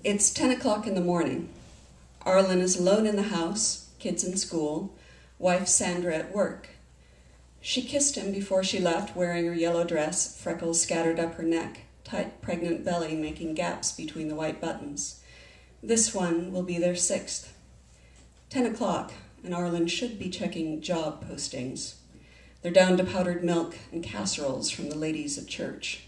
It's 10 o'clock in the morning. Arlen is alone in the house, kids in school, wife Sandra at work. She kissed him before she left, wearing her yellow dress, freckles scattered up her neck, tight pregnant belly making gaps between the white buttons. This one will be their 6th. 10 o'clock, and Arlen should be checking job postings. They're down to powdered milk and casseroles from the ladies at church.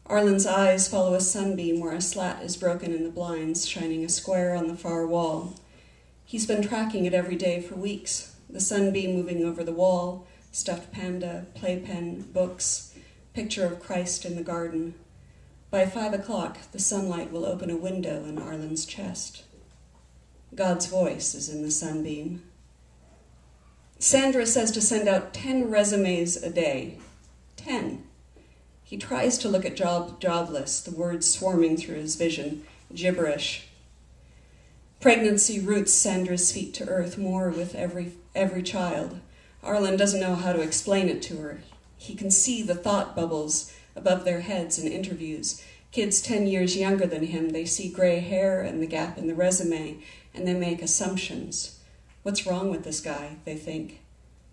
Arlen's eyes follow a sunbeam where a slat is broken in the blinds, shining a square on the far wall. He's been tracking it every day for weeks, the sunbeam moving over the wall, stuffed panda, playpen, books, picture of Christ in the garden. By 5 o'clock, the sunlight will open a window in Arlen's chest. God's voice is in the sunbeam. Sandra says to send out 10 resumes a day. 10. He tries to look at job lists, the words swarming through his vision, gibberish. Pregnancy roots Sandra's feet to earth more with every child. Arlen doesn't know how to explain it to her. He can see the thought bubbles above their heads in interviews. Kids 10 years younger than him, they see gray hair and the gap in the resume, and they make assumptions. What's wrong with this guy, they think.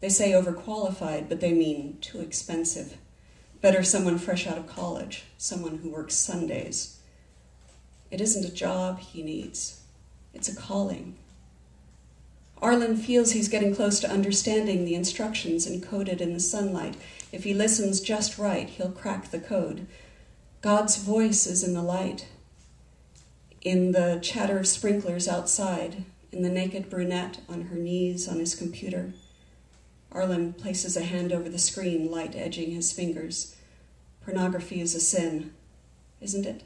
They say overqualified, but they mean too expensive. Better someone fresh out of college, someone who works Sundays. It isn't a job he needs. It's a calling. Arlen feels he's getting close to understanding the instructions encoded in the sunlight. If he listens just right, he'll crack the code. God's voice is in the light, in the chatter of sprinklers outside, in the naked brunette on her knees on his computer. Arlen places a hand over the screen, light edging his fingers. Pornography is a sin, isn't it?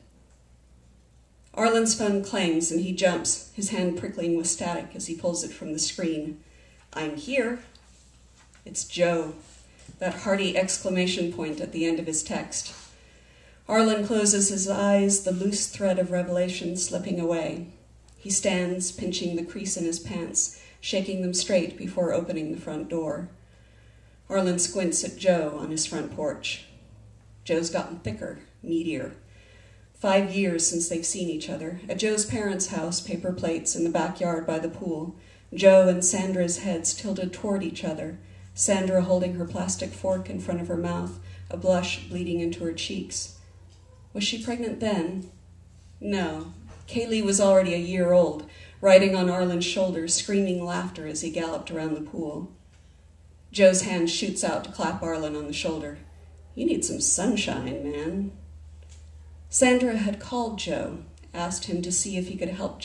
Arlen's phone clangs and he jumps, his hand prickling with static as he pulls it from the screen. I'm here. It's Joe, that hearty exclamation point at the end of his text. Arlen closes his eyes, the loose thread of revelation slipping away. He stands, pinching the crease in his pants, shaking them straight before opening the front door. Arlen squints at Joe on his front porch. Joe's gotten thicker, meatier. 5 years since they've seen each other. At Joe's parents' house, paper plates in the backyard by the pool. Joe and Sandra's heads tilted toward each other, Sandra holding her plastic fork in front of her mouth, a blush bleeding into her cheeks. Was she pregnant then? No. Kaylee was already a year old, riding on Arlen's shoulders, screaming laughter as he galloped around the pool. Joe's hand shoots out to clap Arlen on the shoulder. You need some sunshine, man. Sandra had called Joe, asked him to see if he could help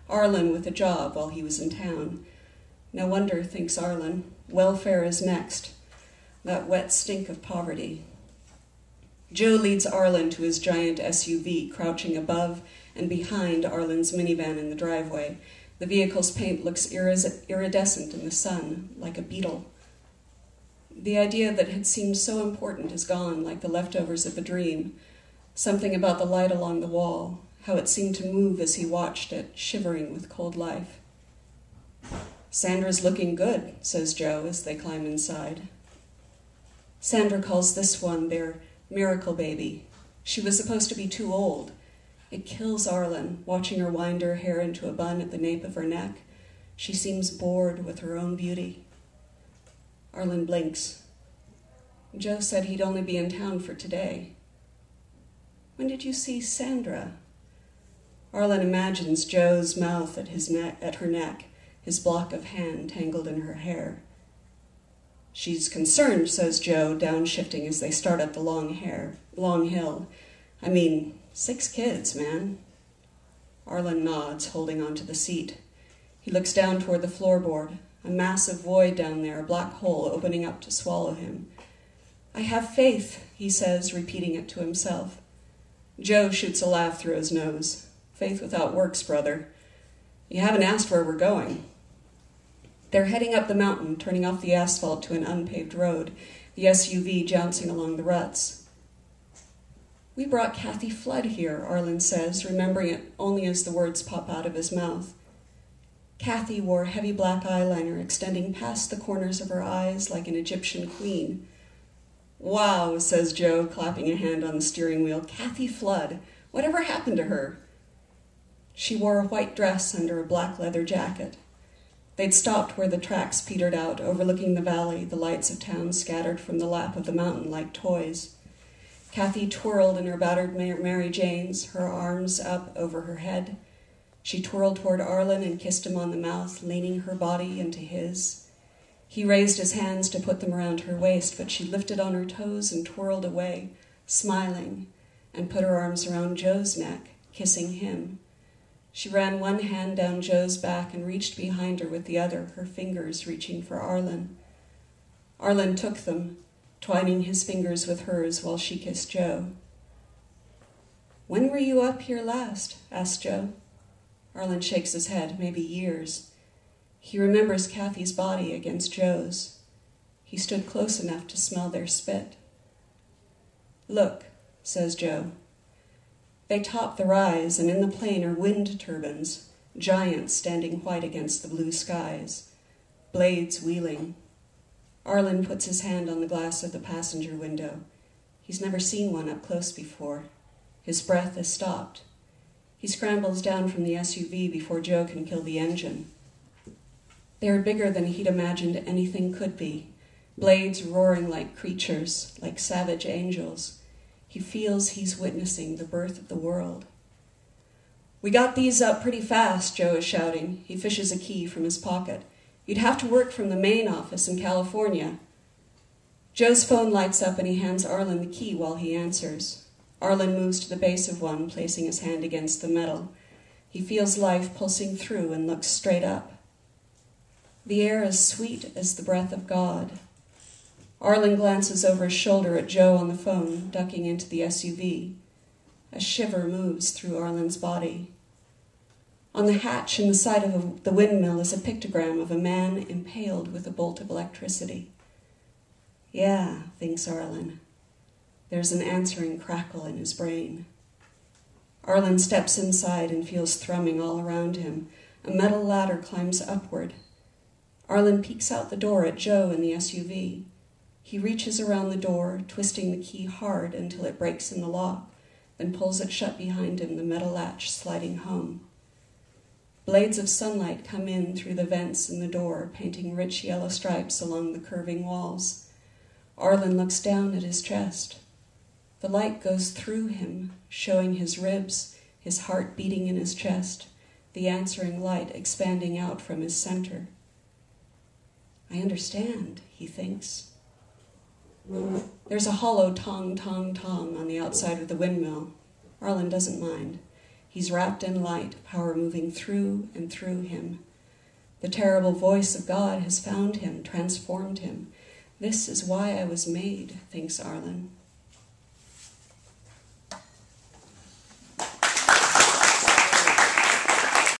Arlen with a job while he was in town. No wonder, thinks Arlen, welfare is next, that wet stink of poverty. Joe leads Arlen to his giant SUV, crouching above and behind Arlen's minivan in the driveway. The vehicle's paint looks iridescent in the sun, like a beetle. The idea that had seemed so important is gone, like the leftovers of a dream. Something about the light along the wall, how it seemed to move as he watched it, shivering with cold life. Sandra's looking good, says Joe as they climb inside. Sandra calls this one their miracle baby. She was supposed to be too old. It kills Arlen, watching her wind her hair into a bun at the nape of her neck. She seems bored with her own beauty. Arlen blinks. Joe said he'd only be in town for today. When did you see Sandra? Arlen imagines Joe's mouth at her neck, his block of hand tangled in her hair. She's concerned, says Joe, downshifting as they start up the long hill. 6 kids, man. Arlen nods, holding onto the seat. He looks down toward the floorboard, a massive void down there, a black hole opening up to swallow him. I have faith, he says, repeating it to himself. Joe shoots a laugh through his nose. Faith without works, brother. You haven't asked where we're going. They're heading up the mountain, turning off the asphalt to an unpaved road, the SUV jouncing along the ruts. We brought Kathy Flood here, Arlen says, remembering it only as the words pop out of his mouth. Kathy wore heavy black eyeliner extending past the corners of her eyes like an Egyptian queen. Wow, says Joe, clapping a hand on the steering wheel. Kathy Flood. Whatever happened to her? She wore a white dress under a black leather jacket. They'd stopped where the tracks petered out, overlooking the valley, the lights of town scattered from the lap of the mountain like toys. Kathy twirled in her battered Mary Janes, her arms up over her head. She twirled toward Arlen and kissed him on the mouth, leaning her body into his. He raised his hands to put them around her waist, but she lifted on her toes and twirled away, smiling, and put her arms around Joe's neck, kissing him. She ran one hand down Joe's back and reached behind her with the other, her fingers reaching for Arlen. Arlen took them, twining his fingers with hers while she kissed Joe. "When were you up here last?" asked Joe. Arlen shakes his head, maybe years. He remembers Kathy's body against Joe's. He stood close enough to smell their spit. "Look," says Joe. They top the rise, and in the plain are wind turbines, giants standing white against the blue skies, blades wheeling. Arlen puts his hand on the glass of the passenger window. He's never seen one up close before. His breath is stopped. He scrambles down from the SUV before Joe can kill the engine. They are bigger than he'd imagined anything could be, blades roaring like creatures, like savage angels. He feels he's witnessing the birth of the world. "We got these up pretty fast," Joe is shouting. He fishes a key from his pocket. "You'd have to work from the main office in California." Joe's phone lights up and he hands Arlen the key while he answers. Arlen moves to the base of one, placing his hand against the metal. He feels life pulsing through and looks straight up. The air is sweet as the breath of God. Arlen glances over his shoulder at Joe on the phone, ducking into the SUV. A shiver moves through Arlen's body. On the hatch in the side of the windmill is a pictogram of a man impaled with a bolt of electricity. Yeah, thinks Arlen. There's an answering crackle in his brain. Arlen steps inside and feels thrumming all around him. A metal ladder climbs upward. Arlen peeks out the door at Joe in the SUV. He reaches around the door, twisting the key hard until it breaks in the lock, then pulls it shut behind him, the metal latch sliding home. Blades of sunlight come in through the vents in the door, painting rich yellow stripes along the curving walls. Arlen looks down at his chest. The light goes through him, showing his ribs, his heart beating in his chest, the answering light expanding out from his center. I understand, he thinks. There's a hollow tong, tong, tong on the outside of the windmill. Arlen doesn't mind. He's wrapped in light, power moving through and through him. The terrible voice of God has found him, transformed him. This is why I was made, thinks Arlen.